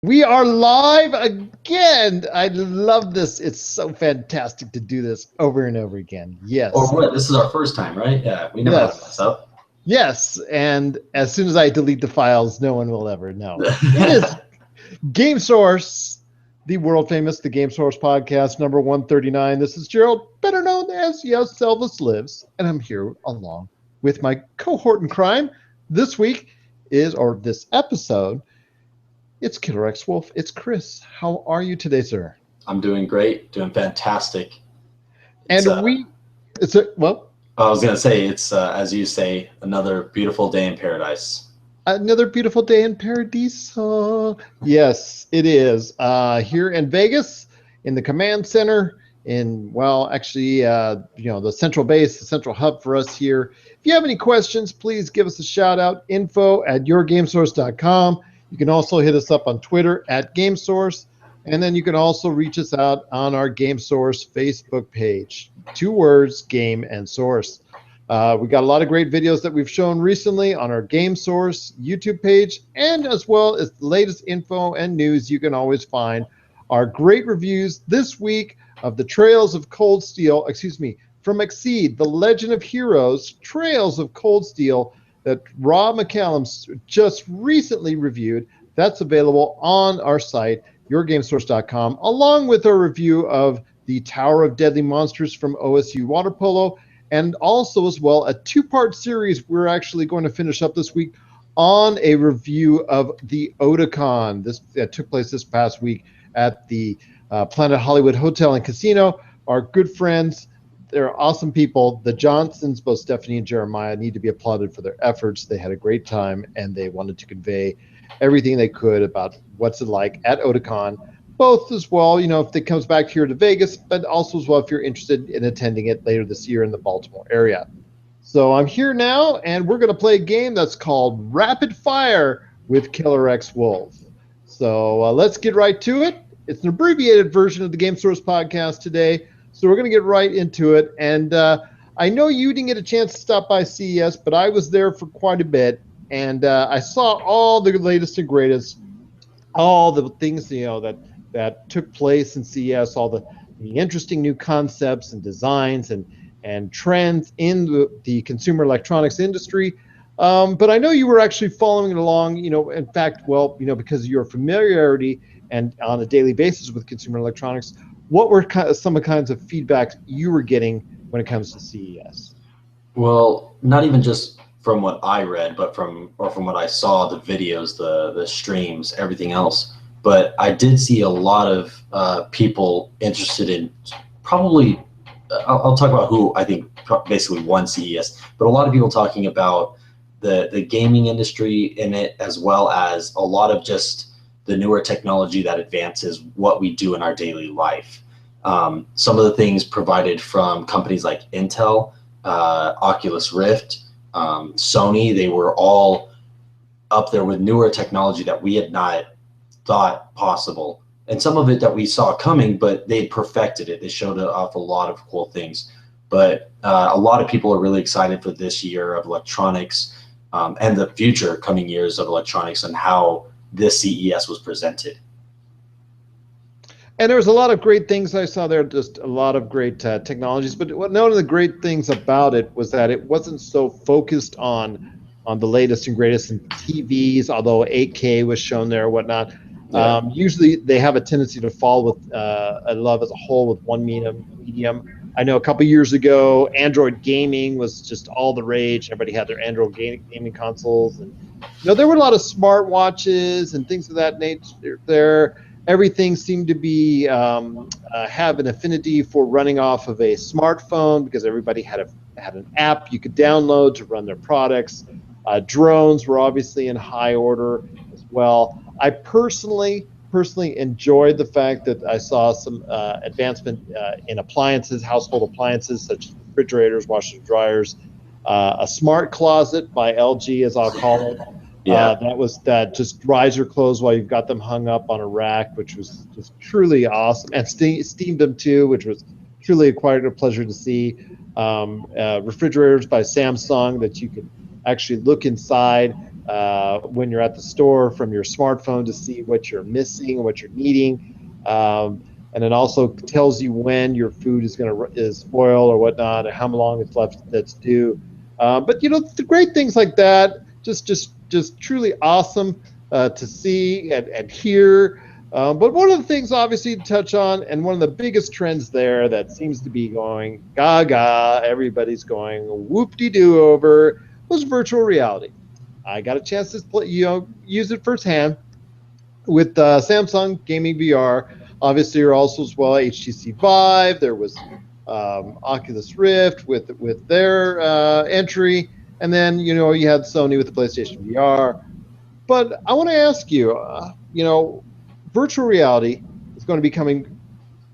We are live again. I love this. It's so fantastic to do this over and over again. Or Yes, what? This is our first time, right? Yeah, we never had to mess yes, up. yes. And as soon as I delete the files, no one will ever know. It is Game Source, the world famous The Game Source podcast, number 139. This is Gerald, better known as Yes, Elvis Lives, and I'm here along with my cohort in crime. This week or this episode, it's Killer X Wolf. It's Chris. How are you today, sir? I'm doing great, doing fantastic. It's And it's a, well, I was gonna say it's as you say, another beautiful day in paradise. another beautiful day in Paradiso. Yes, it is. Here in Vegas, in the command center, the central base, the central hub for us here. If you have any questions, please give us a shout out. info@yourgamesource.com. You can also hit us up on Twitter @GameSource. And then you can also reach us out on our Game Source Facebook page. 2 words, Game and Source. We got a lot of great videos that we've shown recently on our Game Source YouTube page, and as well as the latest info and news you can always find. Our great reviews this week of the Trails of Cold Steel, from Exceed, The Legend of Heroes, Trails of Cold Steel, that Rob McCallum just recently reviewed. That's available on our site, yourgamesource.com, along with our review of the Tower of Deadly Monsters from OSU Water Polo, and also as well a two-part series we're actually going to finish up this week on a review of the Otakon. This took place this past week at the Planet Hollywood Hotel and Casino. Our good friends, they're awesome people. The Johnsons, both Stephanie and Jeremiah, need to be applauded for their efforts. They had a great time, and they wanted to convey everything they could about what's it like at Otakon, both as well, if it comes back here to Vegas, but also as well if you're interested in attending it later this year in the Baltimore area. So I'm here now, and we're going to play a game that's called Rapid Fire with Killer X Wolf. So let's get right to it. It's an abbreviated version of the Game Source podcast today, so we're going to get right into it. And I know you didn't get a chance to stop by CES, but I was there for quite a bit, and I saw all the latest and greatest, all the things that took place in CES, all the interesting new concepts and designs and trends in the consumer electronics industry. But I know you were actually following it along, in fact, because of your familiarity and on a daily basis with consumer electronics, what were some of the kinds of feedback you were getting when it comes to CES? Well, not even just from what I read, but from what I saw, the videos, the streams, everything else. But I did see a lot of people interested in probably. I'll talk about who I think basically won CES, but a lot of people talking about the gaming industry in it, as well as a lot of just the newer technology that advances what we do in our daily life. Some of the things provided from companies like Intel, Oculus Rift, Sony, they were all up there with newer technology that we had not thought possible. And some of it that we saw coming, but they perfected it. They showed off a lot of cool things. But a lot of people are really excited for this year of electronics, and the future coming years of electronics and how this CES was presented. And there was a lot of great things I saw there, just a lot of great technologies. But one of the great things about it was that it wasn't so focused on the latest and greatest in TVs, although 8K was shown there or whatnot. Yeah. Usually they have a tendency to fall with a love as a whole with one medium. I know a couple years ago, Android gaming was just all the rage. Everybody had their Android gaming consoles, and there were a lot of smartwatches and things of that nature there. Everything seemed to be have an affinity for running off of a smartphone because everybody had an app you could download to run their products. Drones were obviously in high order as well. I personally enjoyed the fact that I saw some advancement in appliances, household appliances such as refrigerators, washers, and dryers, a smart closet by LG, as I'll call it. Yeah. That just riser clothes while you've got them hung up on a rack, which was just truly awesome, and steamed them too, which was truly quite a pleasure to see. Refrigerators by Samsung that you could actually look inside. when you're at the store from your smartphone to see what you're missing, what you're needing. And it also tells you when your food is spoil or whatnot, and how long it's left that's due. But the great things like that, just truly awesome to see and hear. But one of the things, obviously, to touch on, and one of the biggest trends there that seems to be going gaga, everybody's going whoop-de-doo over, was virtual reality. I got a chance to use it firsthand with Samsung Gaming VR. Obviously, you're also as well HTC Vive. There was Oculus Rift with their entry, and then you had Sony with the PlayStation VR. But I want to ask you, virtual reality is going to be coming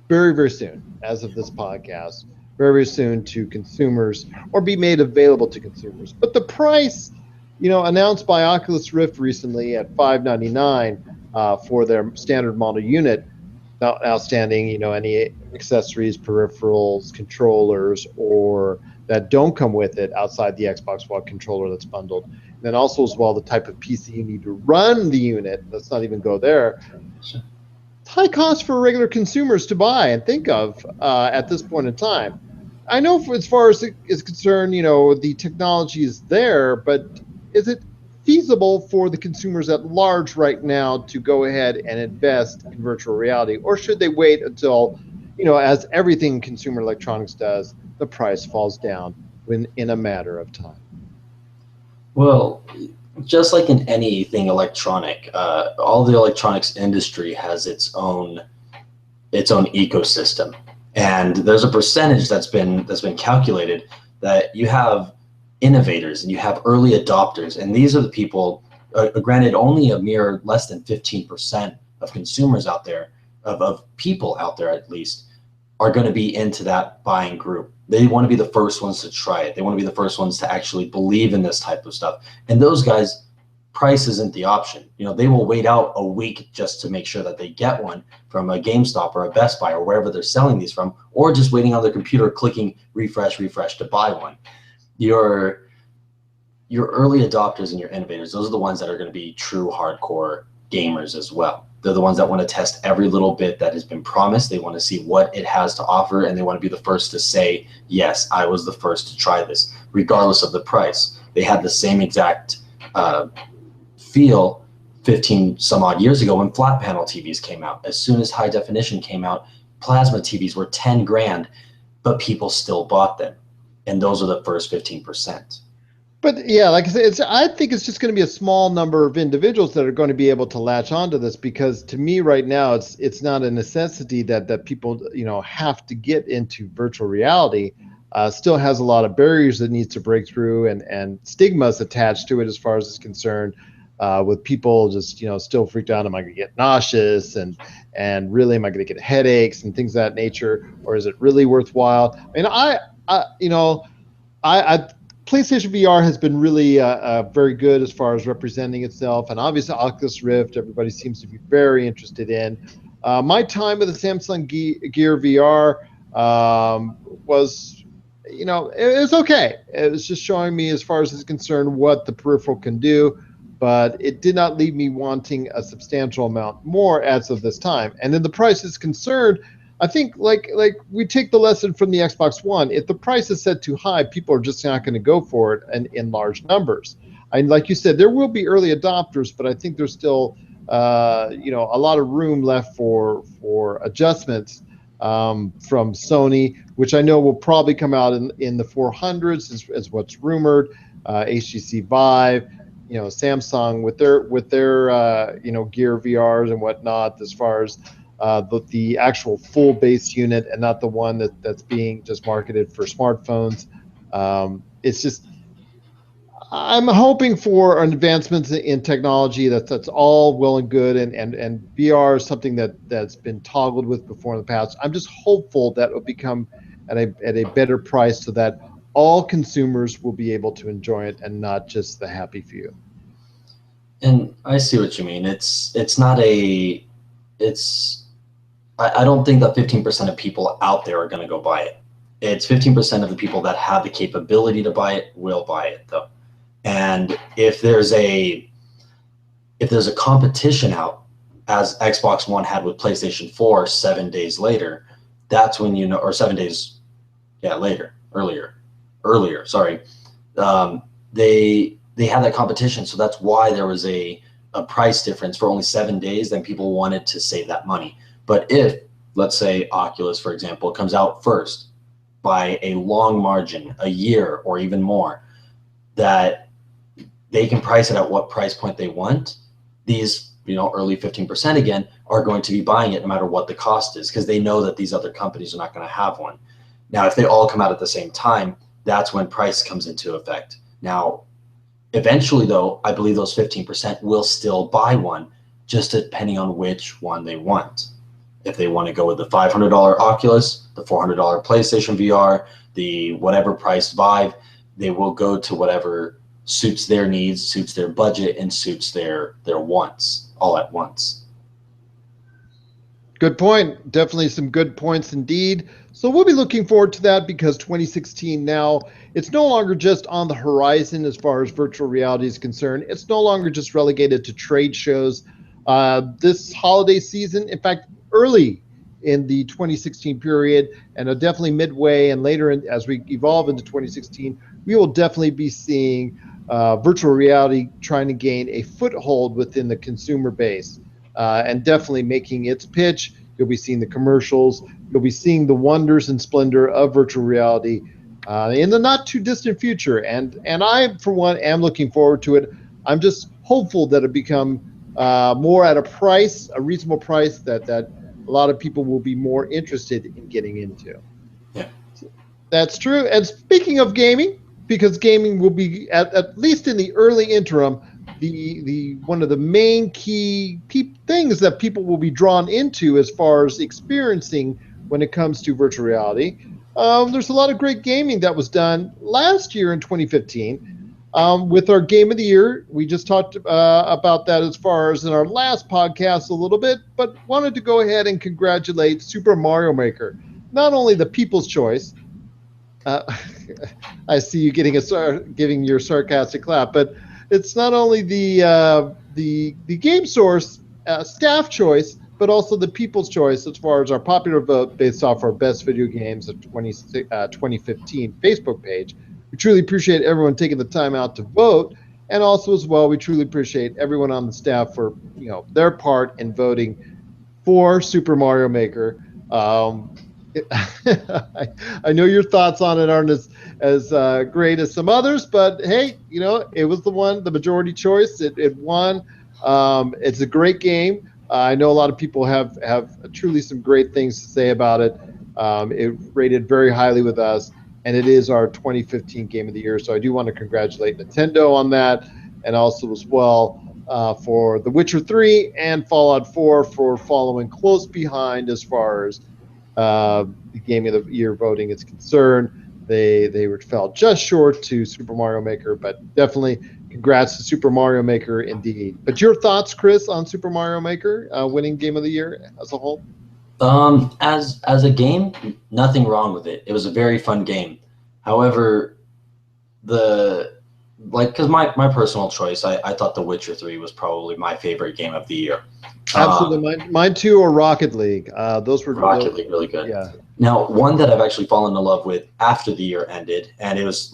very, very soon, as of this podcast, very, very soon to consumers, or be made available to consumers. But the price, announced by Oculus Rift recently at $599 for their standard model unit, outstanding, any accessories, peripherals, controllers, or that don't come with it outside the Xbox One controller that's bundled. And then also as well the type of PC you need to run the unit. Let's not even go there. It's high cost for regular consumers to buy and think of at this point in time. I know as far as it is concerned, the technology is there, but is it feasible for the consumers at large right now to go ahead and invest in virtual reality? Or should they wait until, as everything consumer electronics does, the price falls down in a matter of time? Well, just like in anything electronic, all the electronics industry has its own ecosystem, and there's a percentage that's been calculated that you have innovators and you have early adopters, and these are the people. Granted, only a mere less than 15% of consumers out there, of people out there at least, are going to be into that buying group. They want to be the first ones to try it. They want to be the first ones to actually believe in this type of stuff. And those guys, price isn't the option. They will wait out a week just to make sure that they get one from a GameStop or a Best Buy or wherever they're selling these from, or just waiting on their computer, clicking refresh to buy one. Your early adopters and your innovators, those are the ones that are going to be true hardcore gamers as well. They're the ones that want to test every little bit that has been promised. They want to see what it has to offer, and they want to be the first to say, yes, I was the first to try this, regardless of the price. They had the same exact feel 15 some odd years ago when flat panel TVs came out. As soon as high definition came out, plasma TVs were 10 grand, but people still bought them. And those are the first 15%. But yeah, like I said, I think it's just going to be a small number of individuals that are going to be able to latch onto this, because to me right now, it's not a necessity that people have to get into virtual reality. Still has a lot of barriers that needs to break through, and stigmas attached to it as far as it's concerned. With people just still freaked out, am I going to get nauseous, and really am I going to get headaches and things of that nature, or is it really worthwhile? I mean, I PlayStation VR has been really very good as far as representing itself, and obviously Oculus Rift, everybody seems to be very interested in. My time with the Samsung Gear VR was, it was okay. It was just showing me, as far as it's concerned, what the peripheral can do, but it did not leave me wanting a substantial amount more as of this time. And then the price is concerned, I think like we take the lesson from the Xbox One. If the price is set too high, people are just not going to go for it in large numbers. And like you said, there will be early adopters, but I think there's still a lot of room left for adjustments from Sony, which I know will probably come out in the 400s as what's rumored. HTC Vive, Samsung with their Gear VRs and whatnot, as far as the actual full base unit, and not the one that's being just marketed for smartphones. It's just, I'm hoping for an advancements in technology that's all well and good, and VR is something that's been toggled with before in the past. I'm just hopeful that it will become at a better price, so that all consumers will be able to enjoy it, and not just the happy few. And I see what you mean. I don't think that 15% of people out there are going to go buy it. It's 15% of the people that have the capability to buy it will buy it, though. And if there's a if there's a competition out, as Xbox One had with PlayStation 4 7 days later, that's when you know, or 7 days, yeah, earlier, sorry. They had that competition, so that's why there was a price difference for only 7 days. Then people wanted to save that money. But if, let's say, Oculus, for example, comes out first by a long margin, a year or even more, that they can price it at what price point they want, these, early 15% again are going to be buying it no matter what the cost is, because they know that these other companies are not going to have one. Now, if they all come out at the same time, that's when price comes into effect. Now, eventually, though, I believe those 15% will still buy one, just depending on which one they want. If they want to go with the $500 Oculus, the $400 PlayStation VR, the whatever price Vive, they will go to whatever suits their needs, suits their budget, and suits their wants all at once. Good point. Definitely some good points indeed. So we'll be looking forward to that, because 2016 now, it's no longer just on the horizon as far as virtual reality is concerned. It's no longer just relegated to trade shows. This holiday season, in fact, early in the 2016 period, and definitely midway and later as we evolve into 2016, we will definitely be seeing virtual reality trying to gain a foothold within the consumer base. And definitely making its pitch. You'll be seeing the commercials. You'll be seeing the wonders and splendor of virtual reality in the not too distant future. And I, for one, am looking forward to it. I'm just hopeful that it become more at a reasonable price that a lot of people will be more interested in getting into. Yeah, that's true. And speaking of gaming, because gaming will be at least in the early interim, the one of the main key things that people will be drawn into as far as experiencing when it comes to virtual reality. There's a lot of great gaming that was done last year in 2015 with our Game of the Year. We just talked about that as far as in our last podcast a little bit, but wanted to go ahead and congratulate Super Mario Maker. Not only the People's Choice. I see you giving your sarcastic clap, but it's not only the Game Source staff choice, but also the People's Choice as far as our popular vote based off our best video games of 2015 Facebook page. We truly appreciate everyone taking the time out to vote, and also as well, we truly appreciate everyone on the staff for their part in voting for Super Mario Maker. I know your thoughts on it aren't as great as some others, but hey, it was the majority choice. It won. It's a great game. I know a lot of people have truly some great things to say about it. It rated very highly with us, and it is our 2015 Game of the Year. So I do want to congratulate Nintendo on that, and also as well for The Witcher 3 and Fallout 4 for following close behind as far as the Game of the Year voting is concerned. They fell just short to Super Mario Maker, but definitely congrats to Super Mario Maker indeed. But your thoughts, Chris, on Super Mario Maker winning Game of the Year as a whole? As a game, nothing wrong with it. It was a very fun game. However, because my personal choice, I thought The Witcher 3 was probably my favorite game of the year. Absolutely, mine too, or Rocket League. Those were Rocket League, really good. Yeah. Now, one that I've actually fallen in love with after the year ended, and it was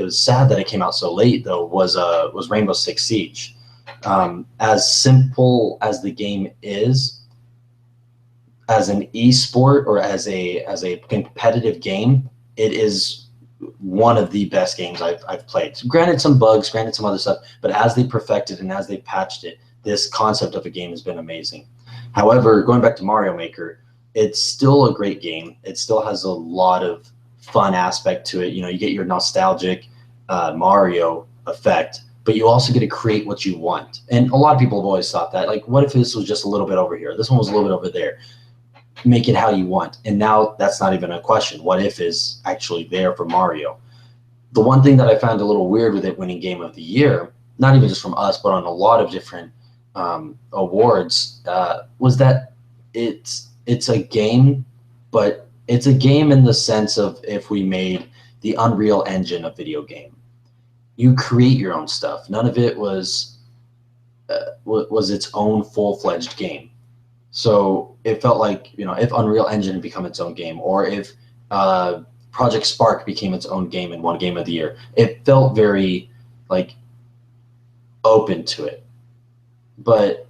sad that it came out so late though, was Rainbow Six Siege. As simple as the game is, as an esport or as a competitive game, it is one of the best games I've played. Granted some bugs, granted some other stuff, but as they perfected and as they patched it, this concept of a game has been amazing. However, going back to Mario Maker, it's still a great game. It still has a lot of fun aspect to it. You get your nostalgic Mario effect, but you also get to create what you want. And a lot of people have always thought that, like, what if this was just a little bit over here? This one was a little bit over there. Make it how you want. And now that's not even a question. What if is actually there for Mario. The one thing that I found a little weird with it winning Game of the Year, not even just from us, but on a lot of different awards, was that it's a game, but it's a game in the sense of if we made the Unreal Engine a video game. You create your own stuff. None of it was was its own full-fledged game. So it felt like, if Unreal Engine had become its own game, or if Project Spark became its own game and won Game of the Year, it felt very like open to it. But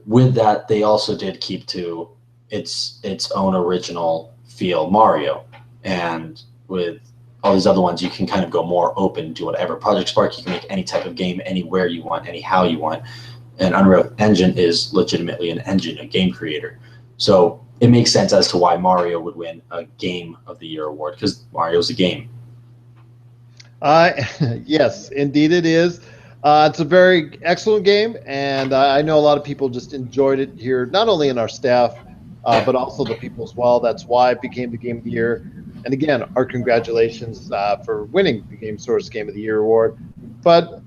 with that, they also did keep to its own original feel, Mario, and with all these other ones, you can kind of go more open to whatever. Project Spark, you can make any type of game anywhere you want, anyhow you want. And Unreal Engine is legitimately an engine, a game creator. So it makes sense as to why Mario would win a Game of the Year award, because Mario's a game. Yes, indeed it is. It's a very excellent game, and I know a lot of people just enjoyed it here, not only in our staff, but also the people as well. That's why it became the Game of the Year. And again, our congratulations for winning the Game Source Game of the Year award. But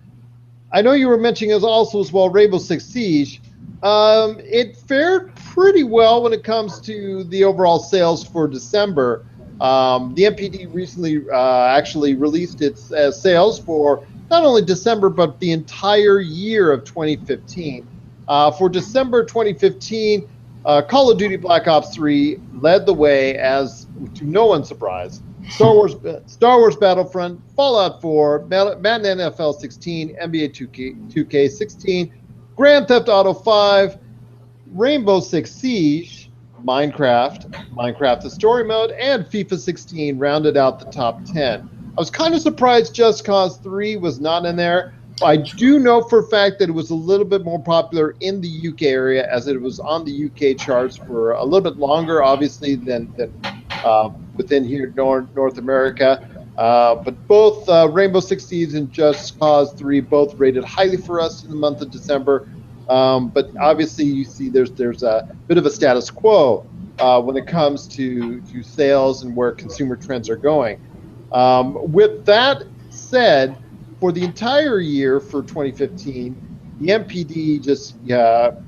I know you were mentioning as well Rainbow Six Siege. It fared pretty well when it comes to the overall sales for December. The NPD recently actually released its sales for not only December, but the entire year of 2015. For December 2015, Call of Duty Black Ops 3 led the way as, to no one's surprise, Star Wars Battlefront, Fallout 4, Madden NFL 16, NBA 2K16, Grand Theft Auto 5, Rainbow Six Siege, Minecraft the Story Mode, and FIFA 16 rounded out the top 10. I was kind of surprised Just Cause 3 was not in there. I do know for a fact that it was a little bit more popular in the UK area, as it was on the UK charts for a little bit longer, obviously, than within here North America. But both Rainbow Six Siege and Just Cause 3 both rated highly for us in the month of December. But obviously, you see there's a bit of a status quo when it comes to sales and where consumer trends are going. With that said, for the entire year for 2015, the NPD just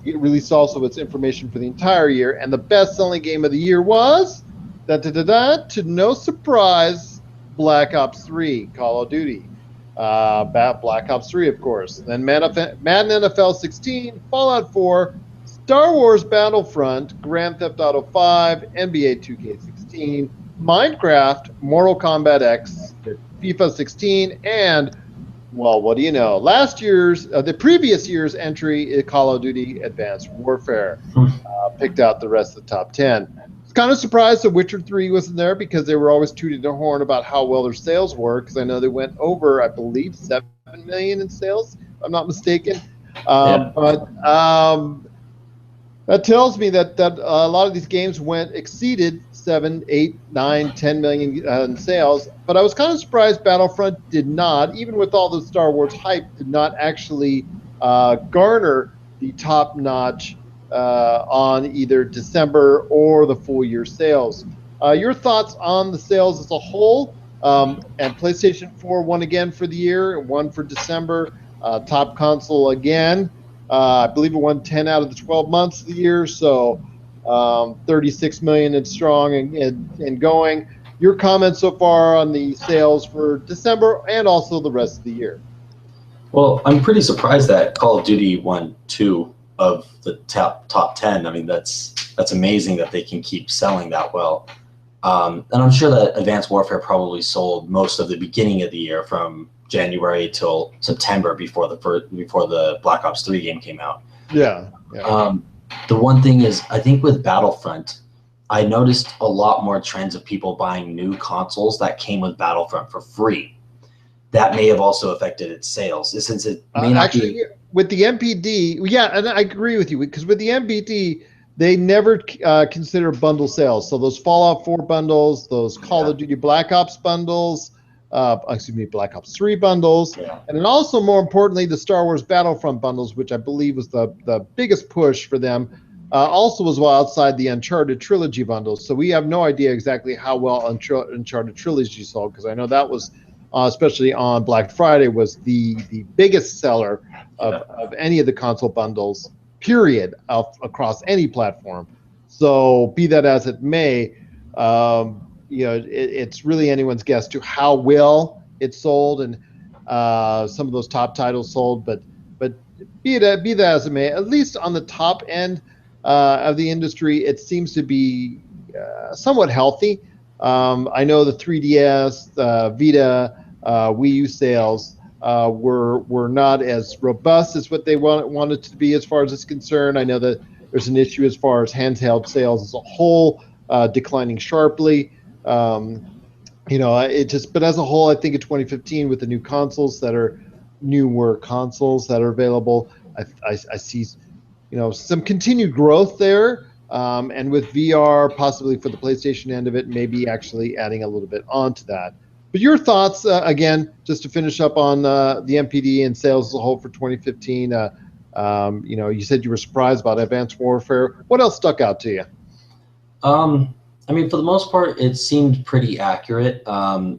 released also its information for the entire year, and the best-selling game of the year was, to no surprise, Black Ops 3, Call of Duty. Black Ops 3, of course. Then Madden NFL 16, Fallout 4, Star Wars Battlefront, Grand Theft Auto 5, NBA 2K16, Minecraft, Mortal Kombat X, FIFA 16, and, well, what do you know? The previous year's entry, Call of Duty Advanced Warfare, picked out the rest of the top 10. I was kind of surprised that Witcher 3 wasn't there, because they were always tooting their horn about how well their sales were, because I know they went over, I believe, 7 million in sales, if I'm not mistaken. But that tells me that a lot of these games exceeded 7, 8, 9, 10 million in sales. But I was kind of surprised Battlefront did not, even with all the Star Wars hype, did not actually garner the top notch on either December or the full year sales. Your thoughts on the sales as a whole? And PlayStation 4 won again for the year, one for December. Top console again. I believe it won 10 out of the 12 months of the year, so 36 million and strong and going. Your comments so far on the sales for December and also the rest of the year? Well, I'm pretty surprised that Call of Duty won 2 of the top 10. I mean, that's amazing that they can keep selling that well. And I'm sure that Advanced Warfare probably sold most of the beginning of the year, from January till September, before the Black Ops 3 game came out. Yeah. The one thing is, I think with Battlefront, I noticed a lot more trends of people buying new consoles that came with Battlefront for free. That may have also affected its sales, since it may not actually, with the NPD, yeah, and I agree with you, because with the NPD, they never consider bundle sales. So those Fallout 4 bundles, those Call of Duty Black Ops bundles, Black Ops 3 bundles, and then also, more importantly, the Star Wars Battlefront bundles, which I believe was the biggest push for them, also was well outside the Uncharted Trilogy bundles. So we have no idea exactly how well Uncharted Trilogy sold, because I know that was, especially on Black Friday, was the biggest seller of any of the console bundles, period, across any platform. So be that as it may, it's really anyone's guess to how well it sold, and some of those top titles sold. But be that as it may, at least on the top end of the industry, it seems to be somewhat healthy. I know the 3DS, Vita, Wii U sales were not as robust as what they wanted to be as far as it's concerned. I know that there's an issue as far as handheld sales as a whole declining sharply. But as a whole, I think in 2015 with the new consoles that are newer consoles that are available, I see, some continued growth there. And with VR, possibly for the PlayStation end of it, maybe actually adding a little bit onto that. But your thoughts, again, just to finish up on the MPD and sales as a whole for 2015. You said you were surprised about Advanced Warfare. What else stuck out to you? I mean, for the most part, it seemed pretty accurate.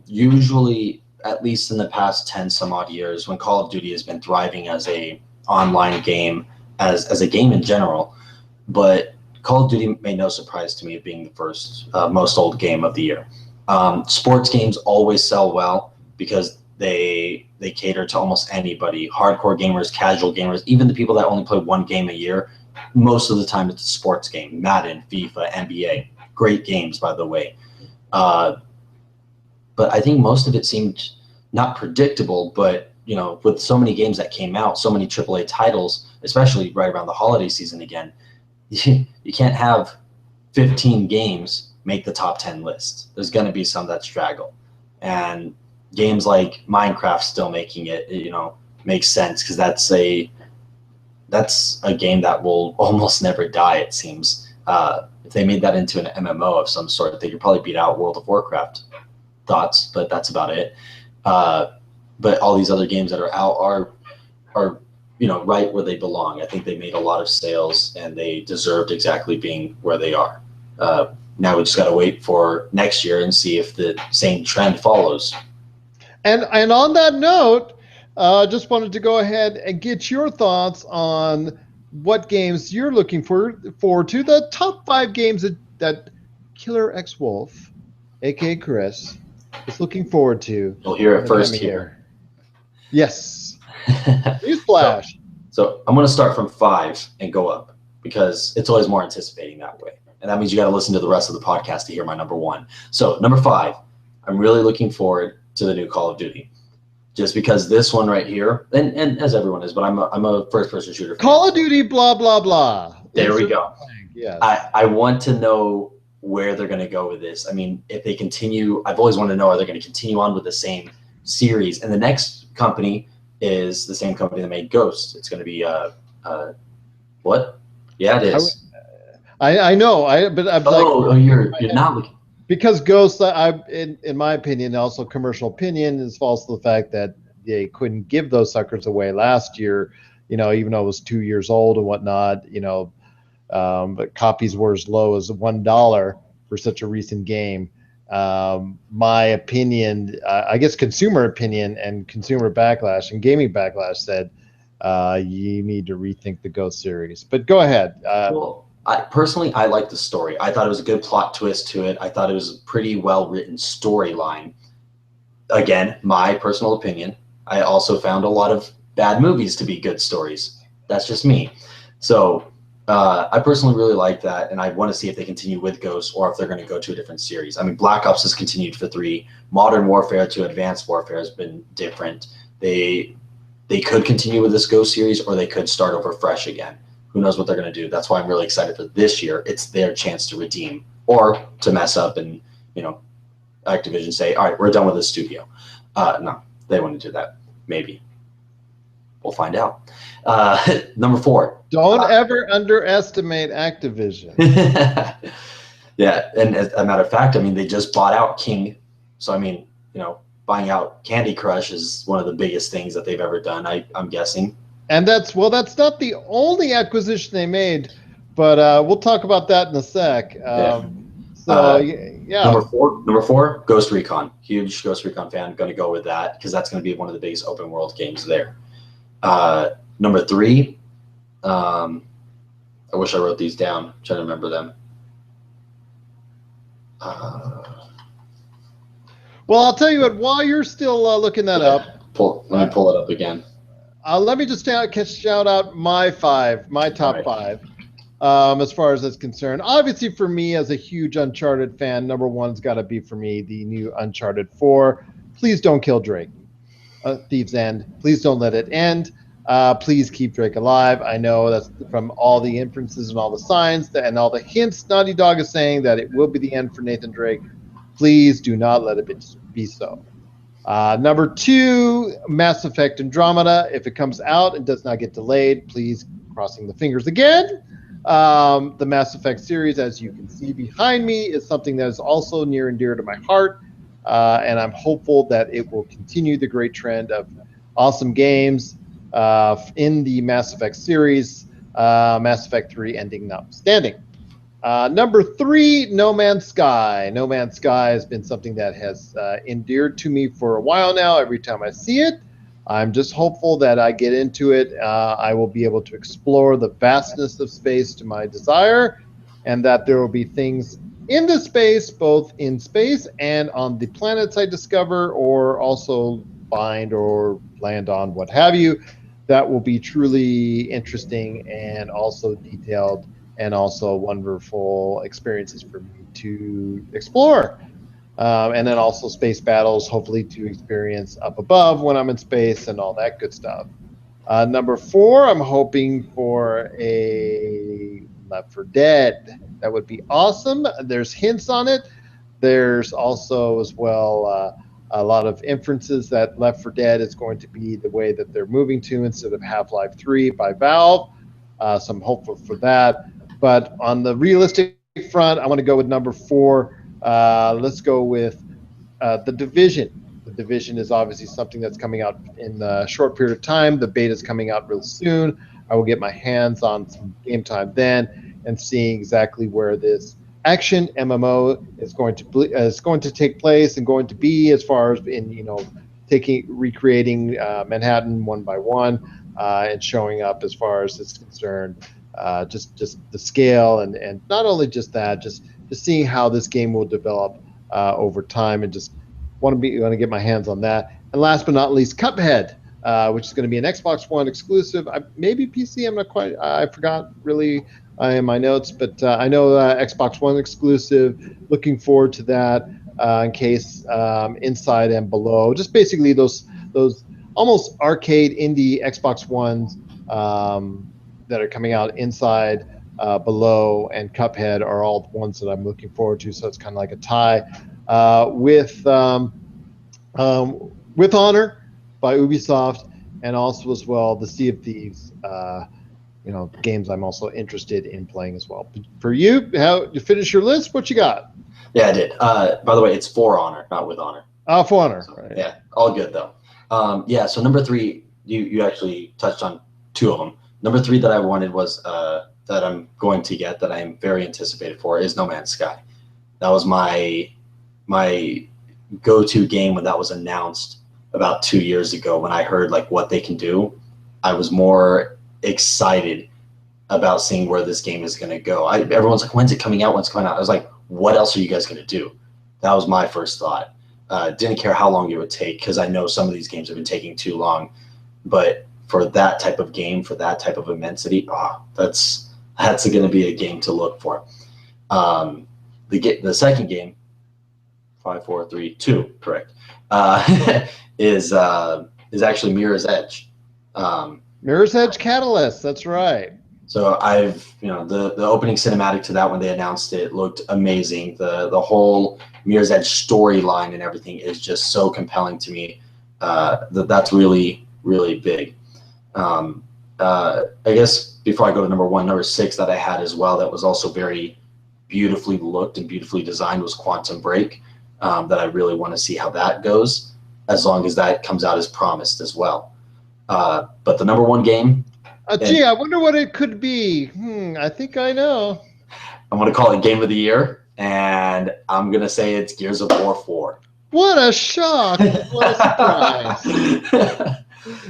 Usually, at least in the past 10 some odd years, when Call of Duty has been thriving as a online game, as a game in general, but Call of Duty made no surprise to me of being the first most old game of the year. Sports games always sell well because they cater to almost anybody, hardcore gamers, casual gamers, even the people that only play one game a year. Most of the time it's a sports game, Madden, FIFA, NBA. Great games, by the way. But I think most of it seemed not predictable, but with so many games that came out, so many AAA titles, especially right around the holiday season again, you can't have 15 games make the top 10 list. There's going to be some that straggle. And games like Minecraft still making it, makes sense because that's a game that will almost never die, it seems. If they made that into an MMO of some sort, they could probably beat out World of Warcraft. Thoughts, but that's about it. But all these other games that are out are right where they belong. I think they made a lot of sales and they deserved exactly being where they are. Now we just got to wait for next year and see if the same trend follows. And on that note, just wanted to go ahead and get your thoughts on what games you're looking forward to. The top 5 games that Killer X Wolf, aka Chris, is looking forward to. You'll hear it first here. Yes. Newsflash. So I'm going to start from 5 and go up because it's always more anticipating that way. And that means you got to listen to the rest of the podcast to hear my number 1. So number 5, I'm really looking forward to the new Call of Duty. Just because this one right here, and as everyone is, but I'm a first-person shooter fan. Call of Duty, blah, blah, blah. There we go. Yes. I want to know where they're going to go with this. I mean, if they continue, I've always wanted to know, are they going to continue on with the same series? And the next company is the same company that made Ghost. It's going to be, what? Yeah, it is. I know. But I'm you're not looking. Because Ghost, in my opinion, also commercial opinion, is false to the fact that they couldn't give those suckers away last year, even though it was 2 years old and whatnot, but copies were as low as $1 for such a recent game. My opinion, I guess consumer opinion and consumer backlash and gaming backlash said you need to rethink the Ghost series. But go ahead. I like the story. I thought it was a good plot twist to it. I thought it was a pretty well-written storyline. Again, my personal opinion. I also found a lot of bad movies to be good stories. That's just me. So I personally really like that, and I want to see if they continue with Ghost or if they're going to go to a different series. I mean, Black Ops has continued for 3. Modern Warfare to Advanced Warfare has been different. They could continue with this Ghost series, or they could start over fresh again. Who knows what they're going to do? That's why I'm really excited for this year. It's their chance to redeem or to mess up and, Activision say, all right, we're done with this studio. No, they wouldn't do that. Maybe. We'll find out. Number 4. Don't ever underestimate Activision. Yeah, and as a matter of fact, I mean, they just bought out King. So, I mean, buying out Candy Crush is one of the biggest things that they've ever done, I'm guessing. And that's not the only acquisition they made, but we'll talk about that in a sec. Yeah. Number four, Ghost Recon. Huge Ghost Recon fan. Going to go with that because that's going to be one of the biggest open world games there. Number 3, I wish I wrote these down. I'm trying to remember them. Well, I'll tell you what. While you're still looking that up, let me pull it up again. Let me just shout out my top Right. five. As far as that's concerned, obviously for me as a huge Uncharted fan, number one's got to be for me the new Uncharted 4. Please don't kill Drake. Thieves End. Please don't let it end. Please keep Drake alive. I know that's from all the inferences and all the signs and all the hints Naughty Dog is saying that it will be the end for Nathan Drake. Please do not let it be so. Number two, Mass Effect Andromeda. If it comes out and does not get delayed, please, crossing the fingers again. The Mass Effect series, as you can see behind me, is something that is also near and dear to my heart. And I'm hopeful that it will continue the great trend of awesome games in the Mass Effect series, Mass Effect 3 ending notwithstanding. Number three, No Man's Sky. No Man's Sky has been something that has endeared to me for a while now. Every time I see it, I'm just hopeful that I get into it. I will be able to explore the vastness of space to my desire, and that there will be things in the space, both in space and on the planets I discover, or also find or land on, what have you, that will be truly interesting and also detailed and also wonderful experiences for me to explore. And then also space battles, hopefully to experience up above when I'm in space and all that good stuff. Number four, I'm hoping for a Left 4 Dead. That would be awesome. There's hints on it. There's also as well a lot of inferences that Left 4 Dead is going to be the way that they're moving to instead of Half-Life 3 by Valve. So I'm hopeful for that. But on the realistic front, I want to go with number four. Let's go with The Division. The Division is obviously something that's coming out in a short period of time. The beta is coming out real soon. I will get my hands on some game time then and seeing exactly where this action MMO is going to take place and going to be, as far as in recreating Manhattan one by one and showing up as far as it's concerned. Just the scale and not only just that, just seeing how this game will develop over time, and just want to get my hands on that. And last but not least, Cuphead, which is going to be an Xbox One exclusive, maybe PC. I'm not quite. I forgot really in my notes, but I know Xbox One exclusive. Looking forward to that. In case Inside and Below, just basically those almost arcade indie Xbox Ones that are coming out, Inside, Below, and Cuphead are all the ones that I'm looking forward to. So it's kind of like a tie with Honor by Ubisoft, and also as well the Sea of Thieves. Games I'm also interested in playing as well. For you, how you finish your list? What you got? Yeah, I did. By the way, it's For Honor, not With Honor. For Honor. So, right. Yeah, all good though. So number three, you actually touched on two of them. Number three that I wanted was that I'm going to get, that I am very anticipated for, is No Man's Sky. That was my go-to game when that was announced about 2 years ago. When I heard like what they can do, I was more excited about seeing where this game is going to go. Everyone's like, when's it coming out? When's it coming out? I was like, what else are you guys going to do? That was my first thought. Didn't care how long it would take, because I know some of these games have been taking too long. But for that type of game, for that type of immensity, that's going to be a game to look for. The second game, 5, 4, 3, 2, correct, is actually Mirror's Edge. Mirror's Edge Catalyst. That's right. So the opening cinematic to that when they announced it looked amazing. The whole Mirror's Edge storyline and everything is just so compelling to me. That's really, really big. I guess before I go to number one, number six that I had as well that was also very beautifully looked and beautifully designed was Quantum Break. That I really want to see how that goes, as long as that comes out as promised as well. But the number one game. I wonder what it could be. I think I know. I'm going to call it Game of the Year, and I'm going to say it's Gears of War 4. What a shock. What a surprise.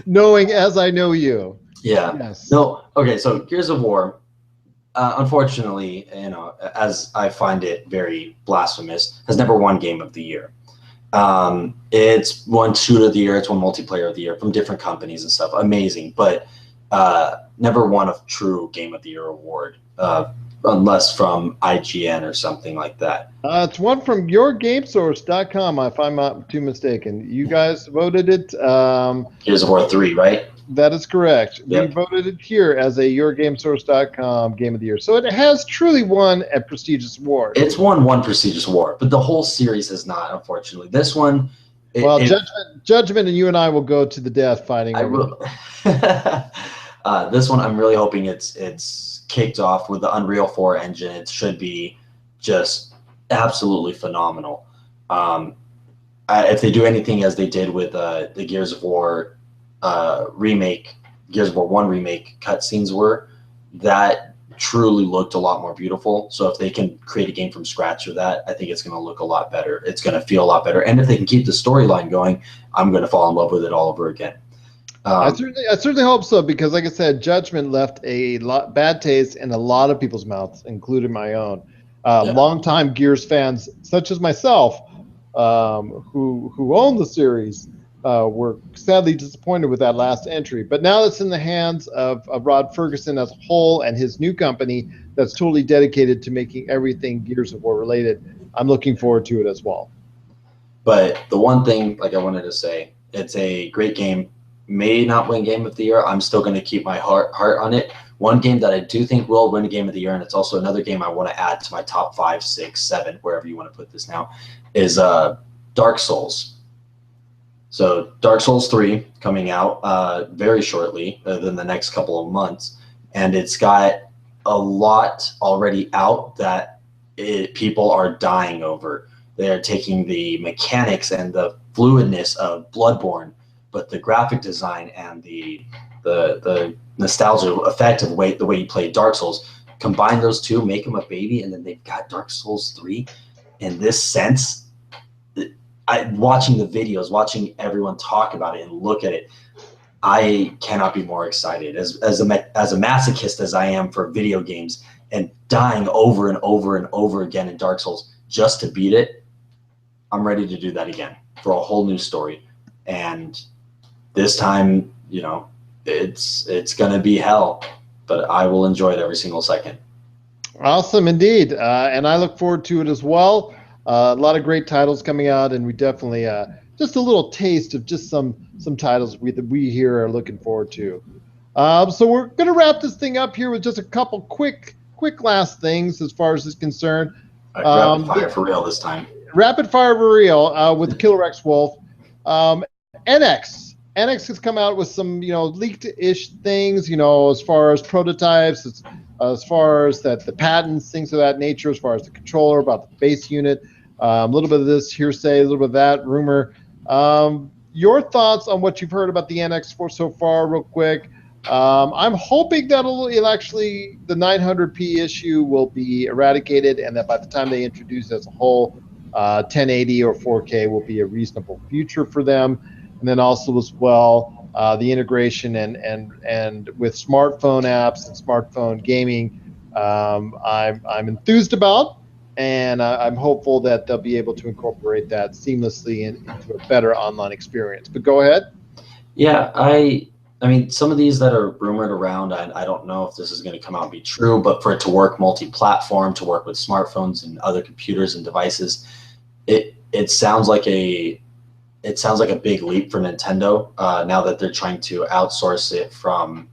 Knowing as I know you. Yeah. Yes. No. Okay. So Gears of War, unfortunately, as I find it very blasphemous, has never won Game of the Year. It's one shooter of the year, it's one multiplayer of the year from different companies and stuff. Amazing, but never won a true Game of the Year award, unless from IGN or something like that. It's one from yourgamesource.com, if I'm not too mistaken. You guys voted it. Gears of War 3, right? That is correct. Yep. We voted it here as a yourgamesource.com Game of the Year. So it has truly won a prestigious award. It's won one prestigious award, but the whole series has not, unfortunately. This one... Judgment and you and I will go to the death fighting. I will. This one, I'm really hoping it's kicked off with the Unreal 4 engine. It should be just absolutely phenomenal. If they do anything as they did with the Gears of War remake, Gears of War 1 remake cutscenes were, that truly looked a lot more beautiful. So if they can create a game from scratch with that, I think it's going to look a lot better. It's going to feel a lot better. And if they can keep the storyline going, I'm going to fall in love with it all over again. I certainly hope so, because like I said, Judgment left a bad taste in a lot of people's mouths, including my own. Longtime Gears fans, such as myself, who own the series, were sadly disappointed with that last entry. But now it's in the hands of Rod Ferguson as a whole and his new company that's totally dedicated to making everything Gears of War related. I'm looking forward to it as well. But the one thing, like I wanted to say, it's a great game. May not win Game of the Year. I'm still going to keep my heart on it. One game that I do think will win a Game of the Year, and it's also another game I want to add to my top 5, 6, 7, wherever you want to put this now, is Dark Souls. So Dark Souls 3 coming out very shortly, within the next couple of months, and it's got a lot already out that people are dying over. They're taking the mechanics and the fluidness of Bloodborne, but the graphic design and the nostalgia effect of the way you play Dark Souls, combine those two, make them a baby, and then they've got Dark Souls 3 in this sense. Watching the videos, watching everyone talk about it and look at it, I cannot be more excited. As a masochist as I am for video games and dying over and over and over again in Dark Souls just to beat it, I'm ready to do that again for a whole new story. And this time, it's going to be hell, but I will enjoy it every single second. Awesome indeed. And I look forward to it as well. A lot of great titles coming out, and we definitely just a little taste of just some titles we here are looking forward to. So we're going to wrap this thing up here with just a couple quick last things as far as is concerned. Rapid fire for real this time. Rapid fire for real with Killer X Wolf. NX has come out with some, leaked-ish things, as far as prototypes, as far as the patents, things of that nature, as far as the controller, about the base unit, a little bit of this hearsay, a little bit of that rumor. Your thoughts on what you've heard about the NX so far, real quick. I'm hoping that it'll actually, the 900p issue will be eradicated, and that by the time they introduce it as a whole, 1080 or 4K will be a reasonable future for them. And then also as well, the integration and with smartphone apps and smartphone gaming, I'm enthused about, and I'm hopeful that they'll be able to incorporate that seamlessly into a better online experience. But go ahead. Yeah, I mean, some of these that are rumored around, I don't know if this is going to come out and be true, but for it to work multi-platform, to work with smartphones and other computers and devices, it sounds like a big leap for Nintendo now that they're trying to outsource it from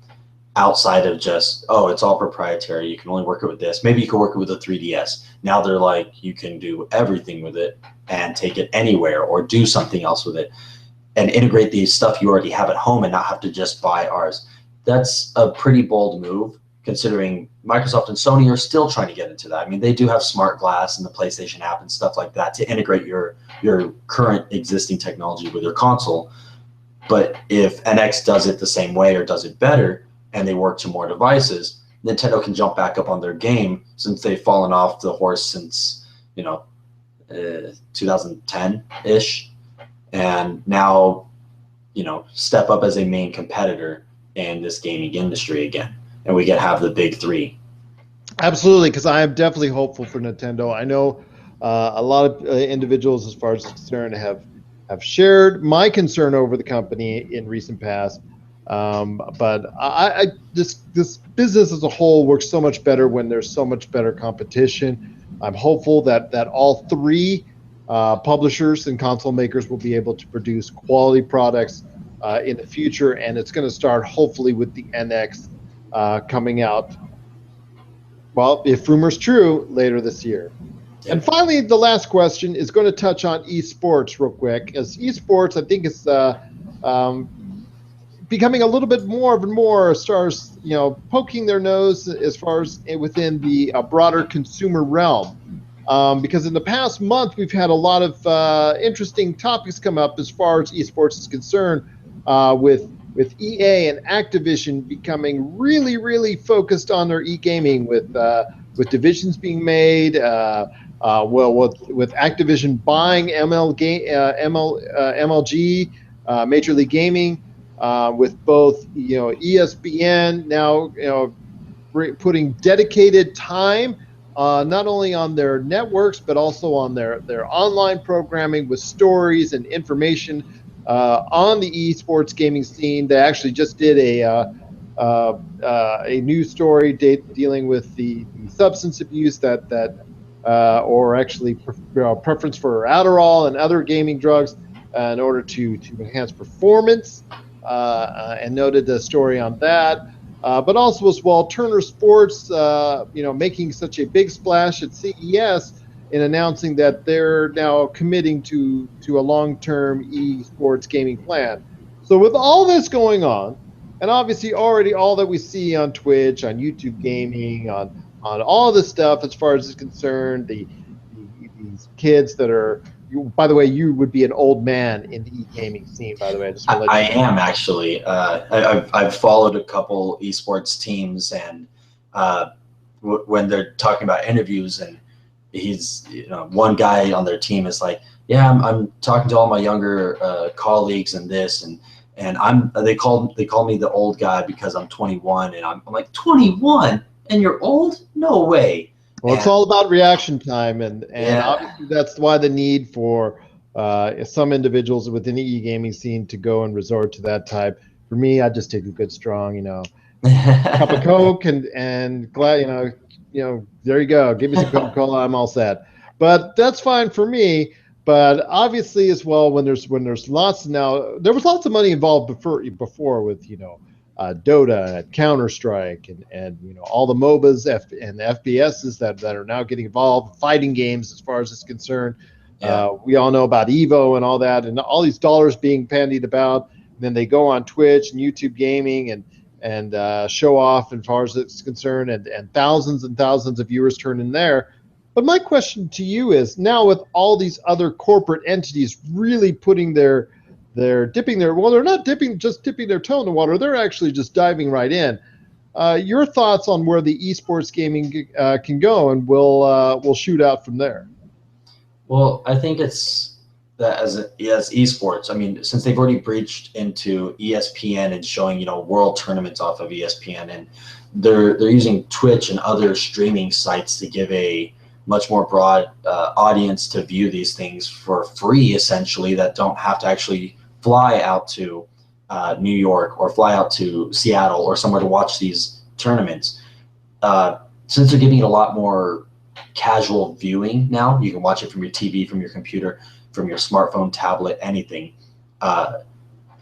outside of just, it's all proprietary. You can only work it with this. Maybe you can work it with a 3DS. Now they're like, you can do everything with it and take it anywhere or do something else with it and integrate the stuff you already have at home and not have to just buy ours. That's a pretty bold move, considering Microsoft and Sony are still trying to get into that. I mean, they do have Smart Glass and the PlayStation app and stuff like that to integrate your current existing technology with your console. But if NX does it the same way or does it better and they work to more devices, Nintendo can jump back up on their game, since they've fallen off the horse since 2010-ish, and now step up as a main competitor in this gaming industry again. And we get have the big three. Absolutely, because I am definitely hopeful for Nintendo. I know A lot of individuals, as far as it's concerned, have shared my concern over the company in recent past. But this business as a whole works so much better when there's so much better competition. I'm hopeful that all three publishers and console makers will be able to produce quality products in the future, and it's going to start hopefully with the NX coming out. Well, if rumors true, later this year. Yep. And finally, the last question is going to touch on esports real quick. As esports, I think it's becoming a little bit more stars, poking their nose as far as within the broader consumer realm. Because in the past month, we've had a lot of interesting topics come up as far as esports is concerned, with EA and Activision becoming really, really focused on their e-gaming with divisions being made. With Activision buying MLG, Major League Gaming, with both ESPN now putting dedicated time not only on their networks but also on their online programming with stories and information on the esports gaming scene. They actually just did a news story dealing with the substance abuse or actually preference for Adderall and other gaming drugs in order to enhance performance, and noted a story on that. But also as well, Turner Sports, making such a big splash at CES in announcing that they're now committing to a long-term esports gaming plan. So with all this going on, and obviously already all that we see on Twitch, on YouTube Gaming, on all this stuff as far as it's concerned, these kids that are, by the way, you would be an old man in the e-gaming scene, by the way. I am actually. I've followed a couple esports teams, and when they're talking about interviews, and he's, one guy on their team is like, yeah, I'm talking to all my younger colleagues and this, and they call me the old guy because I'm 21, and I'm like, 21 and you're old? No way. Well, it's all about reaction time, and Yeah. obviously that's why the need for some individuals within the e-gaming scene to go and resort to that type. For me, I just take a good strong, cup of Coke and glad, there you go. Give me some Coca-Cola, I'm all set. But that's fine for me. But obviously, as well, when there's lots now, there was lots of money involved before with Dota, Counter-Strike, and all the MOBAs and the FPSs that are now getting involved, fighting games as far as it's concerned. Yeah. We all know about Evo and all that, and all these dollars being bandied about. And then they go on Twitch and YouTube Gaming and show off as far as it's concerned, and thousands and thousands of viewers turn in there. But my question to you is, now with all these other corporate entities really putting they're not just dipping their toe in the water, they're actually just diving right in. Your thoughts on where the esports gaming can go, and we'll shoot out from there. Well, I think it's that as esports, I mean, since they've already breached into ESPN and showing, world tournaments off of ESPN, and they're using Twitch and other streaming sites to give a much more broad audience to view these things for free, essentially, that don't have to actually fly out to New York or fly out to Seattle or somewhere to watch these tournaments. Since they're giving it a lot more casual viewing now, you can watch it from your TV, from your computer, from your smartphone, tablet, anything. I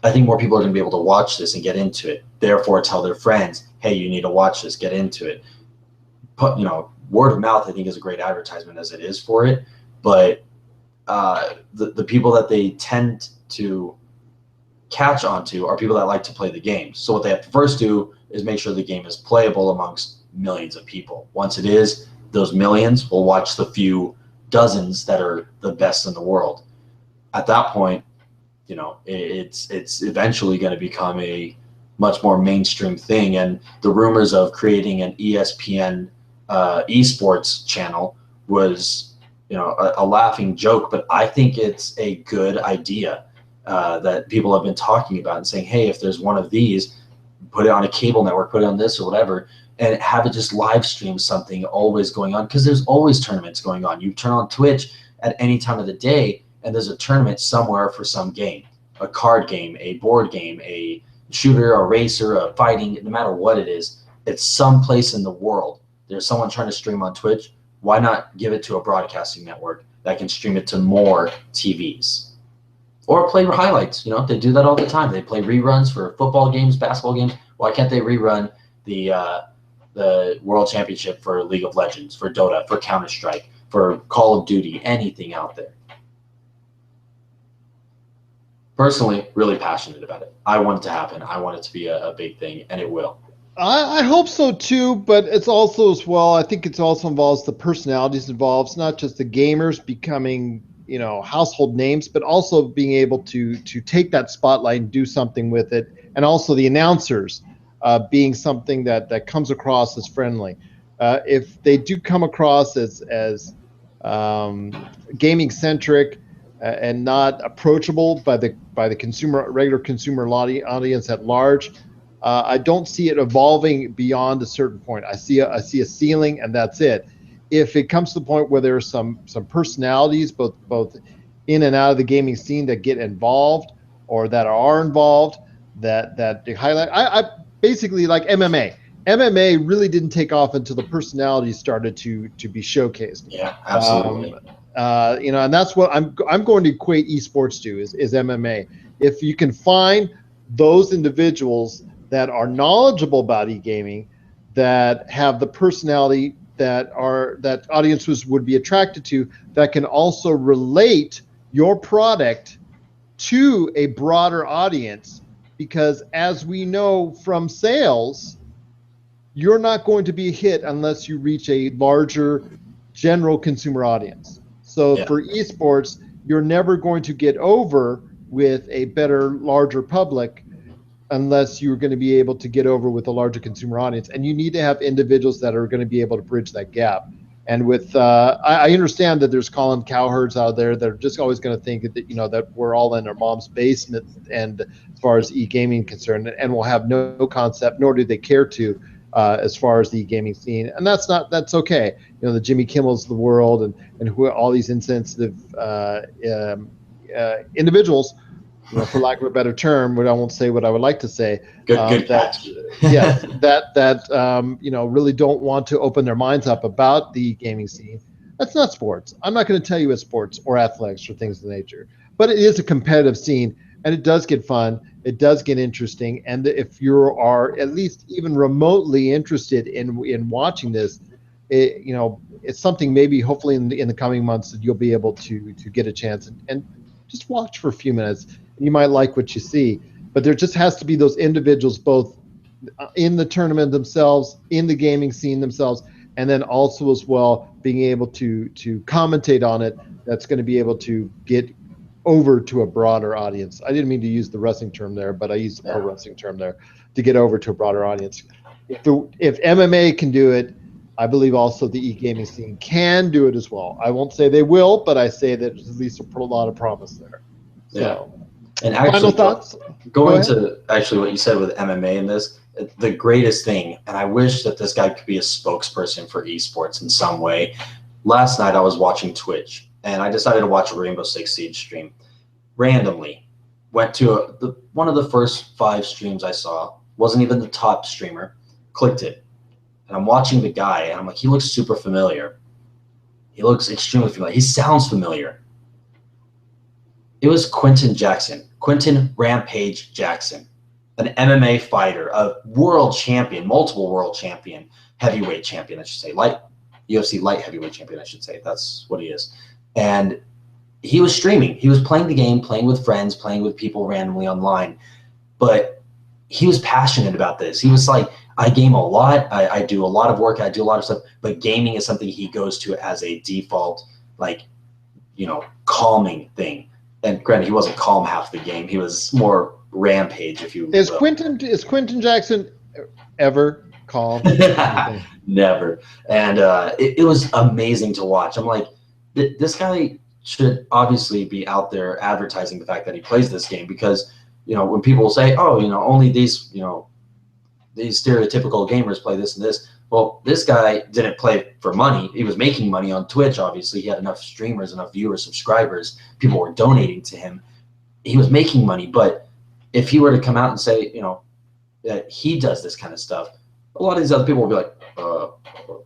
think more people are going to be able to watch this and get into it. Therefore, tell their friends, hey, you need to watch this, get into it. Word of mouth, I think, is a great advertisement as it is for it. But the people that they tend to catch onto are people that like to play the game. So what they have to first do is make sure the game is playable amongst millions of people. Once it is, those millions will watch the few dozens that are the best in the world. At that point, it's eventually going to become a much more mainstream thing. And the rumors of creating an ESPN esports channel was, a laughing joke, but I think it's a good idea that people have been talking about and saying, hey, if there's one of these, put it on a cable network, put it on this or whatever. and have it just live stream something always going on, because there's always tournaments going on. You turn on Twitch at any time of the day and there's a tournament somewhere for some game, a card game, a board game, a shooter, a racer, a fighting, no matter what it is. It's someplace in the world. There's someone trying to stream on Twitch. Why not give it to a broadcasting network that can stream it to more TVs? Or play highlights. You know, they do that all the time. They play reruns for football games, basketball games. Why can't they rerun the World Championship for League of Legends, for Dota, for Counter-Strike, for Call of Duty, anything out there? Personally, really passionate about it. I want it to happen. I want it to be a big thing, and it will. I hope so too, but it's also as well, I think it also involves the personalities involved, not just the gamers becoming, you know, household names, but also being able to take that spotlight and do something with it, and also the announcers being something that comes across as friendly. If they do come across as gaming centric and not approachable by the regular consumer audience at large, I don't see it evolving beyond a certain point. I see a ceiling, and that's it. If it comes to the point where there's some personalities, both in and out of the gaming scene, that get involved or that are involved, that they highlight. I basically, like MMA. MMA really didn't take off until the personalities started to be showcased. Yeah, absolutely. You know, and that's what I'm going to equate esports to is MMA. If you can find those individuals that are knowledgeable about e-gaming, that have the personality that audiences would be attracted to, that can also relate your product to a broader audience, because as we know from sales, you're not going to be a hit unless you reach a larger general consumer audience. So for esports, you're never going to get over with a better, larger public unless you're going to be able to get over with a larger consumer audience. And you need to have individuals that are going to be able to bridge that gap. And with, I understand that there's Colin Cowherds out there that are just always going to think that, you know, that we're all in our mom's basement, and as far as e-gaming concerned, and will have no concept, nor do they care to, as far as the gaming scene. And that's okay. You know, the Jimmy Kimmels of the world and who all these insensitive individuals, you know, for lack of a better term, but I won't say what I would like to say. Good catch. Yes, that you know, really don't want to open their minds up about the gaming scene. That's not sports. I'm not going to tell you it's sports or athletics or things of the nature, but it is a competitive scene, and it does get fun. It does get interesting, and if you are at least even remotely interested in watching this, you know, it's something maybe hopefully in the coming months that you'll be able to get a chance and just watch for a few minutes. You might like what you see, but there just has to be those individuals both in the tournament themselves, in the gaming scene themselves, and then also as well being able to commentate on it. That's going to be able to get over to a broader audience. I didn't mean to use the wrestling term there, but I used the pro wrestling term there, to get over to a broader audience. If MMA can do it, I believe also the e-gaming scene can do it as well. I won't say they will, but I say that there's at least a lot of promise there. So. Yeah. And actually, final thoughts? Going to actually what you said with MMA in this, the greatest thing, and I wish that this guy could be a spokesperson for esports in some way. Last night I was watching Twitch, and I decided to watch a Rainbow Six Siege stream. Randomly, went to one of the first 5 streams I saw. Wasn't even the top streamer. Clicked it, and I'm watching the guy, and I'm like, he looks super familiar. He looks extremely familiar. He sounds familiar. It was Quentin Jackson, Quentin Rampage Jackson, an MMA fighter, a world champion, multiple world champion, heavyweight champion, I should say, UFC light heavyweight champion, I should say. That's what he is. And he was streaming. He was playing the game, playing with friends, playing with people randomly online. But he was passionate about this. He was like, I game a lot. I do a lot of work. I do a lot of stuff. But gaming is something he goes to as a default, like, you know, calming thing. And granted, he wasn't calm half the game. He was more rampage, if you will. Is Quentin Jackson ever calm? Never. And it was amazing to watch. I'm like, this guy should obviously be out there advertising the fact that he plays this game, because, you know, when people say, oh, you know, only these these stereotypical gamers play this and this. Well, this guy didn't play for money. He was making money on Twitch. Obviously, he had enough streamers, enough viewers, subscribers. People were donating to him. He was making money. But if he were to come out and say, that he does this kind of stuff, a lot of these other people will be like,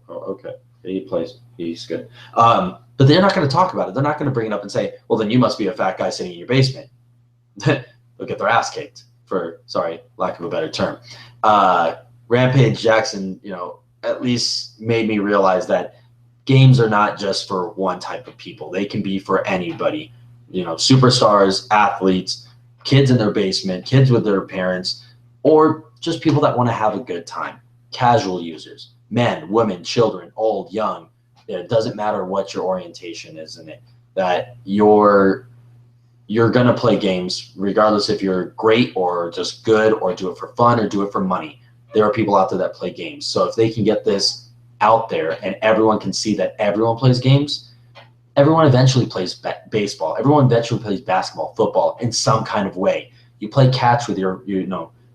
okay, he plays, he's good. But they're not going to talk about it. They're not going to bring it up and say, well, then you must be a fat guy sitting in your basement. They'll get their ass kicked, for, sorry, lack of a better term. Rampage Jackson, at least made me realize that games are not just for one type of people. They can be for anybody, superstars, athletes, kids in their basement, kids with their parents, or just people that want to have a good time. Casual users, men, women, children, old, young. It doesn't matter what your orientation is in it, that you're going to play games regardless if you're great or just good or do it for fun or do it for money. There are people out there that play games. So if they can get this out there and everyone can see that everyone plays games, everyone eventually plays baseball. Everyone eventually plays basketball, football in some kind of way. You play catch with your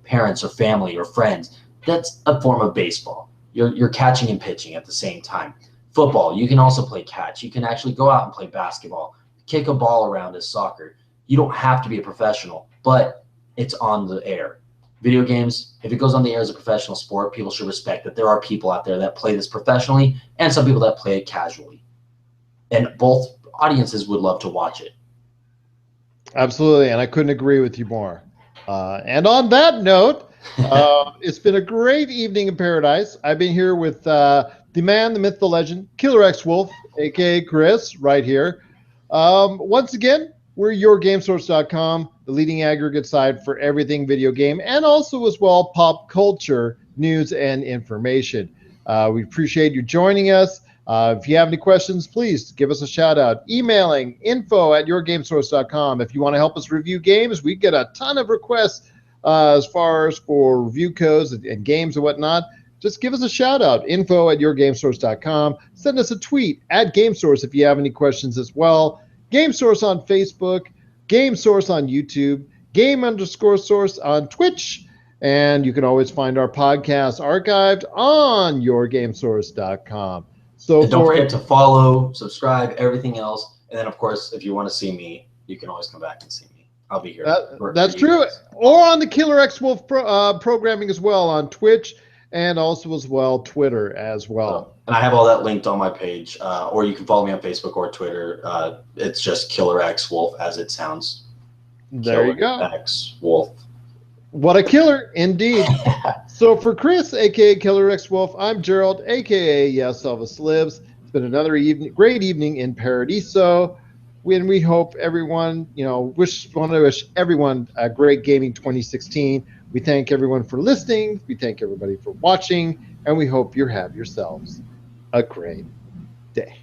parents or family or friends. That's a form of baseball. You're catching and pitching at the same time. Football, you can also play catch. You can actually go out and play basketball, kick a ball around as soccer. You don't have to be a professional, but it's on the air. Video games, if it goes on the air as a professional sport, people should respect that there are people out there that play this professionally and some people that play it casually. And both audiences would love to watch it. Absolutely, and I couldn't agree with you more. And on that note, it's been a great evening in paradise. I've been here with the man, the myth, the legend, Killer X Wolf, a.k.a. Chris, right here. Once again, we're YourGameSource.com, the leading aggregate site for everything video game and also as well pop culture news and information. We appreciate you joining us. If you have any questions, please give us a shout out. Emailing info@YourGameSource.com. If you want to help us review games, we get a ton of requests as far as for review codes and games and whatnot. Just give us a shout out, info@YourGameSource.com. Send us a tweet @GameSource if you have any questions as well. GameSource on Facebook, GameSource on YouTube, Game_Source on Twitch, and you can always find our podcast archived on YourGameSource.com. So and don't forget to follow, subscribe, everything else, and then of course, if you want to see me, you can always come back and see me. I'll be here. That's true. Or on the Killer X Wolf programming as well on Twitch and also as well Twitter as well. And I have all that linked on my page, or you can follow me on Facebook or Twitter. It's just Killer X Wolf as it sounds. There you go. X Wolf. What a killer, indeed. So for Chris, a.k.a. Killer X Wolf, I'm Gerald, a.k.a. Yes, Elvis Lives. It's been another great evening in Paradiso. We hope everyone, want to wish everyone a great gaming 2016. We thank everyone for listening. We thank everybody for watching. And we hope you have yourselves a great day.